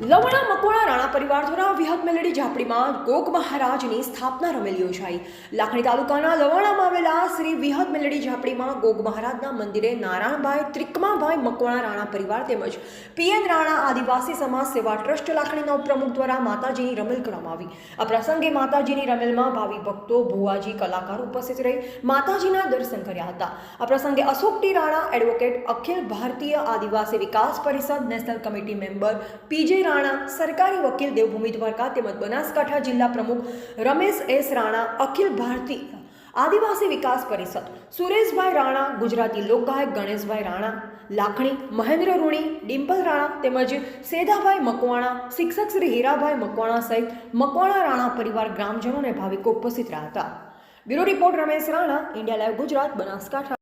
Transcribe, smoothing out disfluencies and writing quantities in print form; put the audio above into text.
લવણા મકવાણા રાણા પરિવાર દ્વારા વિહત મેલડી ઝાપડીમાં ગોગ મહારાજની સ્થાપના રમેલ યોજાઈ. લાખણી તાલુકાના લવાણામાં આવેલા શ્રી વિહત મેલડી ઝાપડીમાં ગોગ મહારાજના મંદિરે નારાયણભાઈ ત્રિકમાભાઈ મકવાણા રાણા પરિવાર તેમજ પીએન રાણા આદિવાસી સમાજ સેવા ટ્રસ્ટ લાખણીના ઉપપ્રમુખ દ્વારા માતાજીની રમેલ કરવામાં આવી. આ પ્રસંગે માતાજીની રમેલમાં ભાવિ ભક્તો, ભુવાજી, કલાકારો ઉપસ્થિત રહી માતાજીના દર્શન કર્યા હતા. આ પ્રસંગે અશોક ટી રાણા, એડવોકેટ, અખિલ ભારતીય આદિવાસી વિકાસ પરિષદ national committee member PJ Rana, સરકારી વકીલ દેવભૂમિ દ્વારકા તેમજ બનાસકાંઠા જિલ્લા પ્રમુખ રમેશ એસ રાણા, અખિલ ભારતીય આદિવાસી વિકાસ પરિષદ સુરેશભાઈ રાણા, ગુજરાતી લોકગાયક ગણેશભાઈ રાણા, લાખણી મહેન્દ્ર રૂણી, ડિમ્પલ રાણા તેમજ સેધાભાઈ મકવાણા, શિક્ષક શ્રી હીરાભાઈ મકવાણા સહિત મકવાણા રાણા પરિવાર, ગ્રામજનો અને ભાવિકો ઉપસ્થિત રહ્યા હતા. Bureau report Ramesh Rana, India live Gujarat, Banaskantha.